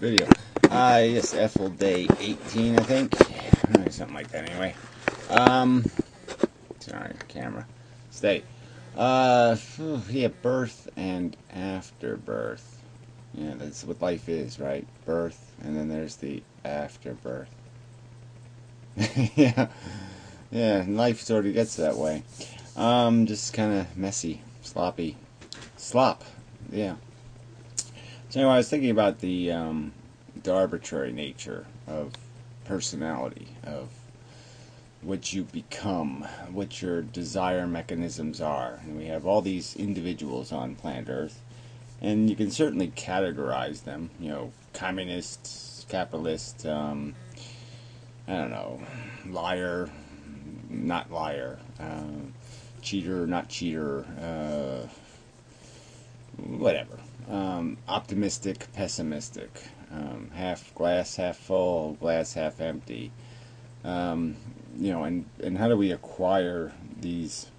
Video. Yes, EfilDay 18, I think. Something like that, anyway. Sorry, camera. Stay. Yeah, birth and afterbirth. Yeah, that's what life is, right? Birth, and then there's the afterbirth. Yeah. Yeah, life sort of gets that way. Just kind of messy, sloppy. Slop. Yeah. So anyway, I was thinking about the arbitrary nature of personality, of what you become, what your desire mechanisms are. And we have all these individuals on planet Earth, and you can certainly categorize them. You know, communist, capitalist, I don't know, liar, not liar, cheater, not cheater, whatever. Optimistic, pessimistic, half glass half full, glass half empty. You know, and how do we acquire these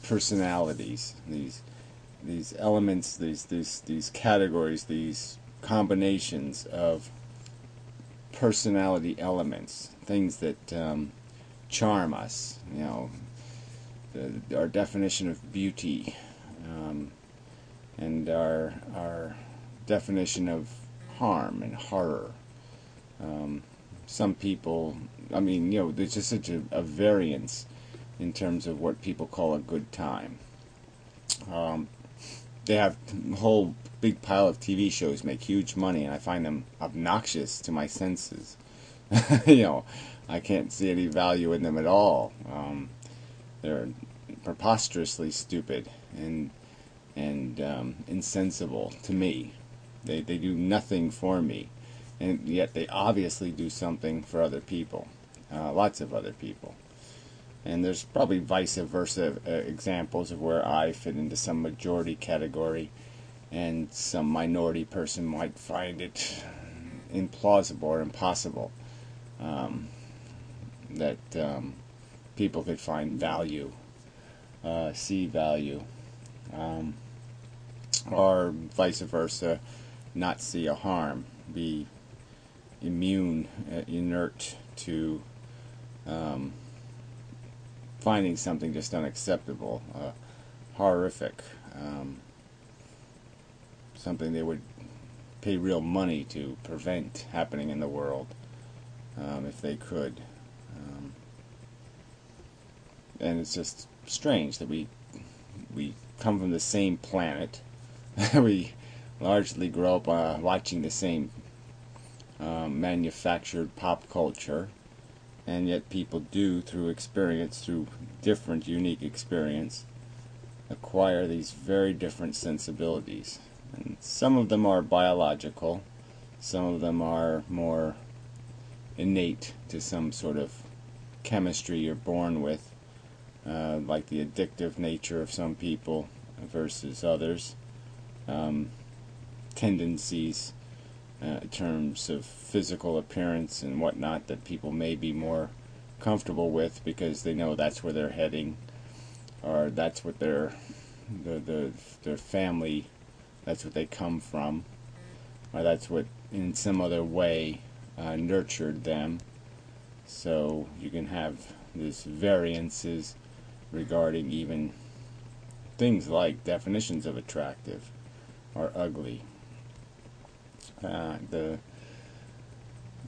personalities, these elements, these categories, these combinations of personality elements, things that charm us. You know, our definition of beauty. And our definition of harm and horror. Some people, I mean, you know, there's just such a variance in terms of what people call a good time. They have a whole big pile of TV shows make huge money, and I find them obnoxious to my senses. You know, I can't see any value in them at all. They're preposterously stupid and insensible to me. They do nothing for me, and yet they obviously do something for other people, lots of other people. And there's probably vice versa examples of where I fit into some majority category, and some minority person might find it implausible or impossible that people could find value, see value. Or vice versa, not see a harm, be immune, inert to finding something just unacceptable, horrific, something they would pay real money to prevent happening in the world, if they could. And it's just strange that we come from the same planet. We largely grow up watching the same manufactured pop culture, and yet people do, through experience, through different unique experience, acquire these very different sensibilities. And some of them are biological, some of them are more innate to some sort of chemistry you're born with, like the addictive nature of some people versus others. Tendencies in terms of physical appearance and whatnot that people may be more comfortable with because they know that's where they're heading, or that's what their family, that's what they come from, or that's what in some other way nurtured them. So you can have these variances regarding even things like definitions of attractive or ugly. The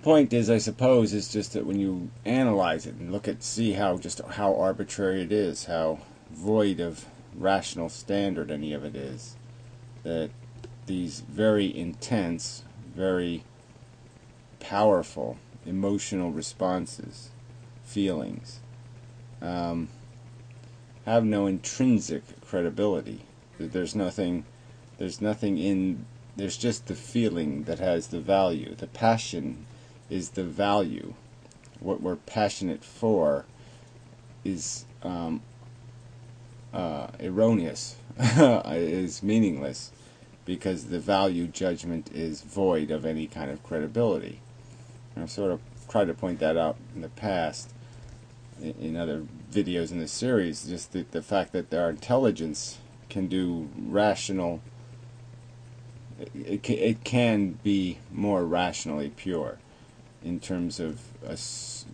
point is, I suppose, is just that when you analyze it and see how arbitrary it is, how void of rational standard any of it is, that these very intense, very powerful emotional responses, feelings, have no intrinsic credibility. There's just the feeling that has the value. The passion is the value. What we're passionate for is erroneous, is meaningless, because the value judgment is void of any kind of credibility. And I've sort of tried to point that out in the past in other videos in the series, just the fact that our intelligence can do rational it can be more rationally pure in terms of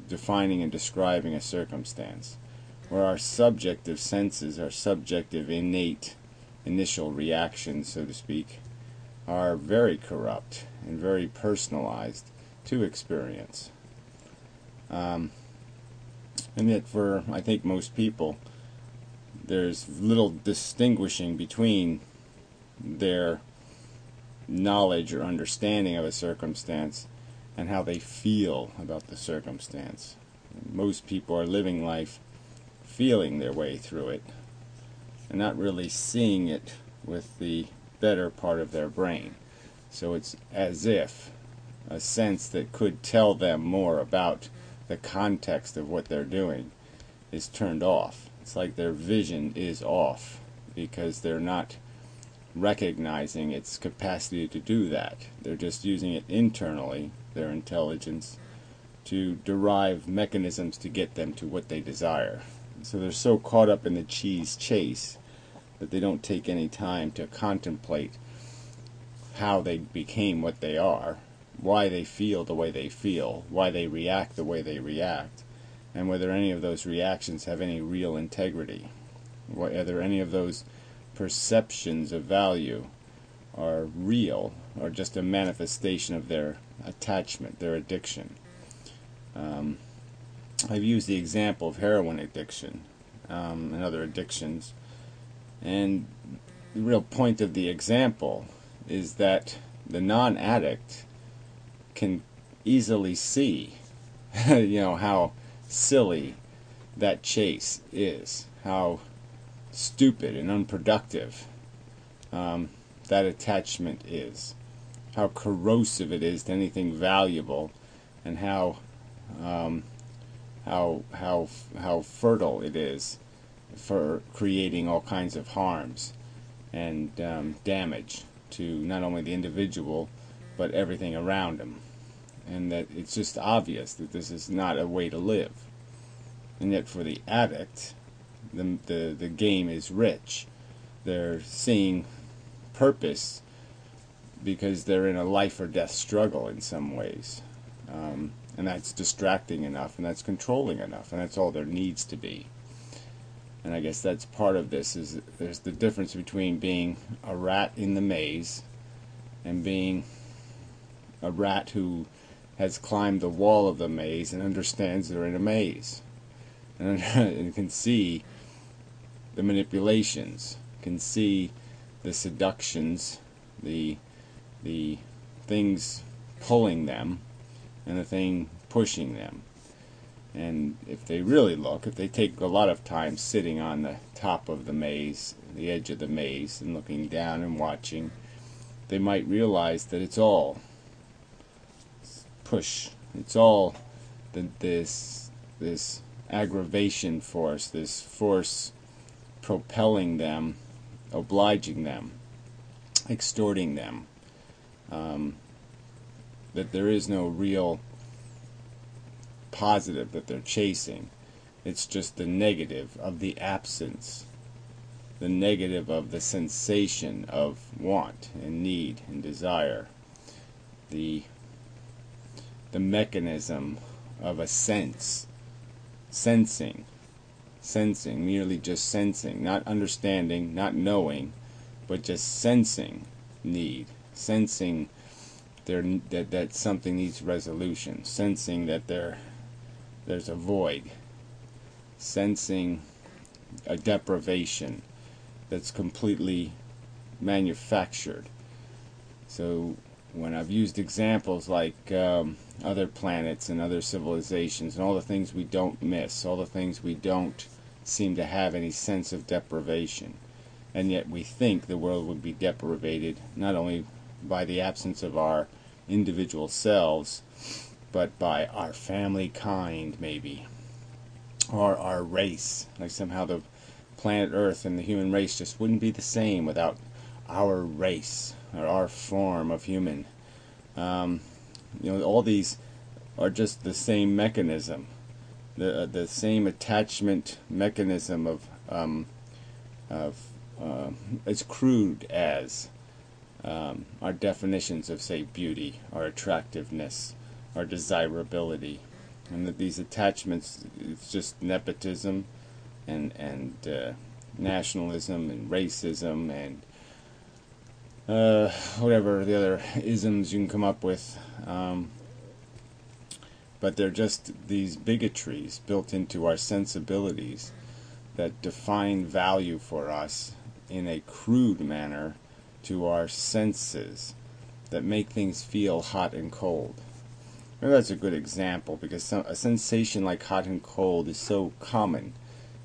defining and describing a circumstance, where our subjective senses, our subjective innate initial reactions, so to speak, are very corrupt and very personalized to experience. And yet for, I think, most people, there's little distinguishing between their knowledge or understanding of a circumstance and how they feel about the circumstance. Most people are living life feeling their way through it and not really seeing it with the better part of their brain. So it's as if a sense that could tell them more about the context of what they're doing is turned off. It's like their vision is off because they're not recognizing its capacity to do that. They're just using it internally, their intelligence, to derive mechanisms to get them to what they desire. So they're so caught up in the cheese chase that they don't take any time to contemplate how they became what they are, why they feel the way they feel, why they react the way they react, and whether any of those reactions have any real integrity, whether any of those perceptions of value are real or just a manifestation of their attachment, their addiction. I've used the example of heroin addiction and other addictions, and the real point of the example is that the non-addict can easily see how silly that chase is, how stupid and unproductive that attachment is, how corrosive it is to anything valuable, and how fertile it is for creating all kinds of harms and damage to not only the individual but everything around him, and that it's just obvious that this is not a way to live. And yet for the addict, the game is rich. They're seeing purpose because they're in a life or death struggle in some ways, and that's distracting enough, and that's controlling enough, and that's all there needs to be. And I guess that's part of this, is there's the difference between being a rat in the maze and being a rat who has climbed the wall of the maze and understands they're in a maze and can see the manipulations, can see the seductions, the things pulling them and the thing pushing them. And if they really look, if they take a lot of time sitting on the top of the maze, the edge of the maze, and looking down and watching, they might realize that it's all push. It's all this aggravation force, this force propelling them, obliging them, extorting them. That there is no real positive that they're chasing. It's just the negative of the absence, the negative of the sensation of want and need and desire, the mechanism of a sensing, merely just sensing, not understanding, not knowing, but just sensing need, sensing that something needs resolution, sensing that there's a void, sensing a deprivation that's completely manufactured. So when I've used examples like other planets and other civilizations and all the things we don't miss, all the things we don't seem to have any sense of deprivation, and yet we think the world would be deprivated not only by the absence of our individual selves, but by our family kind, maybe, or our race. Like somehow the planet Earth and the human race just wouldn't be the same without our race or our form of human. All these are just the same mechanism, the same attachment mechanism of as crude as our definitions of, say, beauty, our attractiveness, our desirability, and that these attachments, it's just nepotism and nationalism and racism and whatever the other isms you can come up with. But they're just these bigotries built into our sensibilities that define value for us in a crude manner to our senses, that make things feel hot and cold. Maybe that's a good example, because a sensation like hot and cold is so common.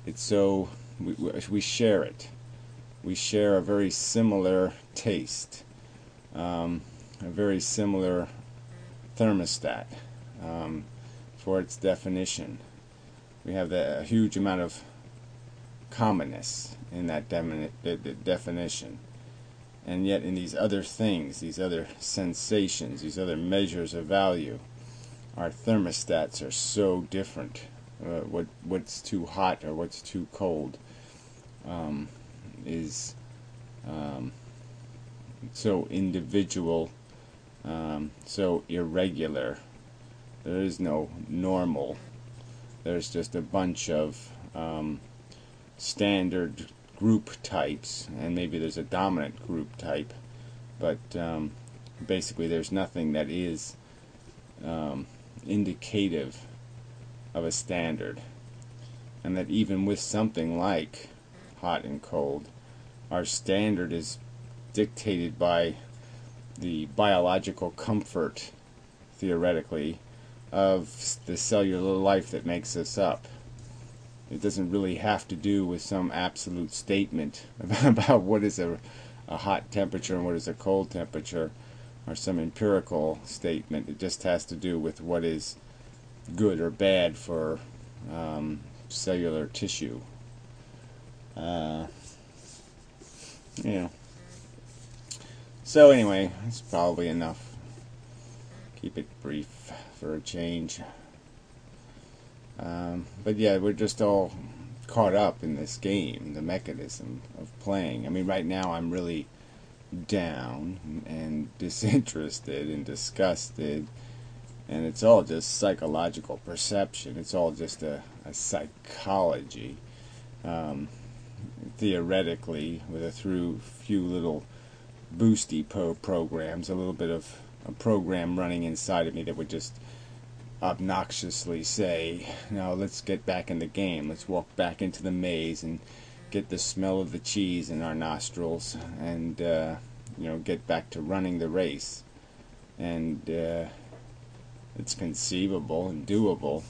It's so, we share it. We share a very similar taste, a very similar thermostat for its definition. We have a huge amount of commonness in that definition. And yet in these other things, these other sensations, these other measures of value, our thermostats are so different. What's too hot or what's too cold is so individual, so irregular. There is no normal. There's just a bunch of standard group types, and maybe there's a dominant group type, but basically there's nothing that is indicative of a standard. And that even with something like hot and cold, our standard is dictated by the biological comfort, theoretically, of the cellular life that makes us up. It doesn't really have to do with some absolute statement about what is a hot temperature and what is a cold temperature, or some empirical statement. It just has to do with what is good or bad for cellular tissue. So anyway, that's probably enough. Keep it brief for a change. But yeah, we're just all caught up in this game, the mechanism of playing. I mean, right now I'm really down and disinterested and disgusted, and it's all just psychological perception. It's all just a psychology, theoretically, with a few little boosty programs, a little bit of a program running inside of me that would just obnoxiously say, "No, let's get back in the game. Let's walk back into the maze and get the smell of the cheese in our nostrils, and get back to running the race." And it's conceivable and doable,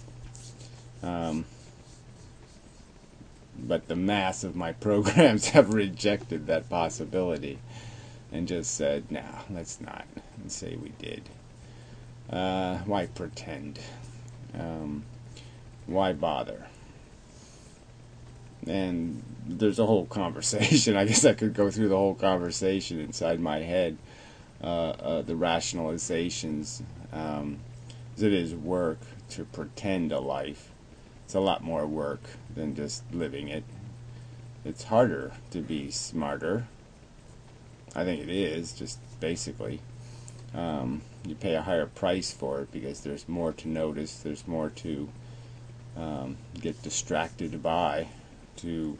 but the mass of my programs have rejected that possibility and just said, "No, let's not," and say we did. Why pretend? Why bother? And there's a whole conversation. I guess I could go through the whole conversation inside my head, the rationalizations. It is work to pretend a life. It's a lot more work than just living it. It's harder to be smarter. I think it is, just basically. You pay a higher price for it because there's more to notice, there's more to get distracted by, to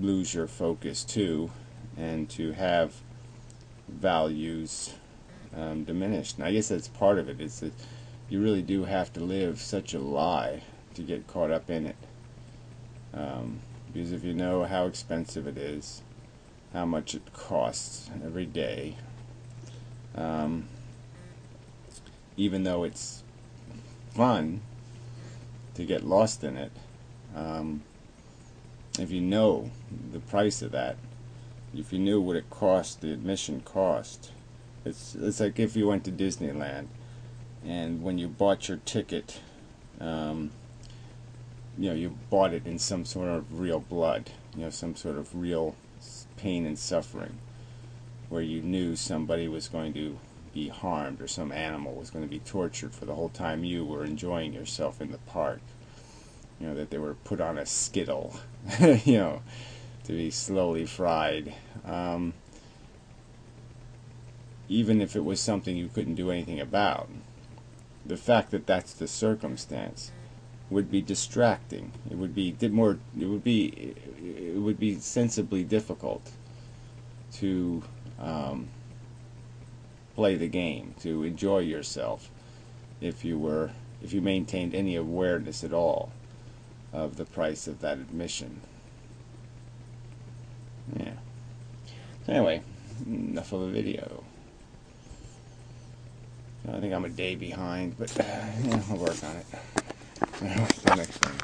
lose your focus to, and to have values diminished. And I guess that's part of it, is that you really do have to live such a lie to get caught up in it. Because if you know how expensive it is, how much it costs every day, even though it's fun to get lost in it, if you know the price of that, if you knew what it cost, the admission cost, it's like if you went to Disneyland, and when you bought your ticket, you bought it in some sort of real blood, some sort of real pain and suffering, where you knew somebody was going to be harmed, or some animal was going to be tortured for the whole time you were enjoying yourself in the park. That they were put on a skittle, to be slowly fried. even if it was something you couldn't do anything about. The fact that that's the circumstance would be distracting. It would be sensibly difficult to play the game, to enjoy yourself, if you maintained any awareness at all of the price of that admission. Yeah. So anyway, enough of a video. I think I'm a day behind, but yeah, I'll work on it. Till next time.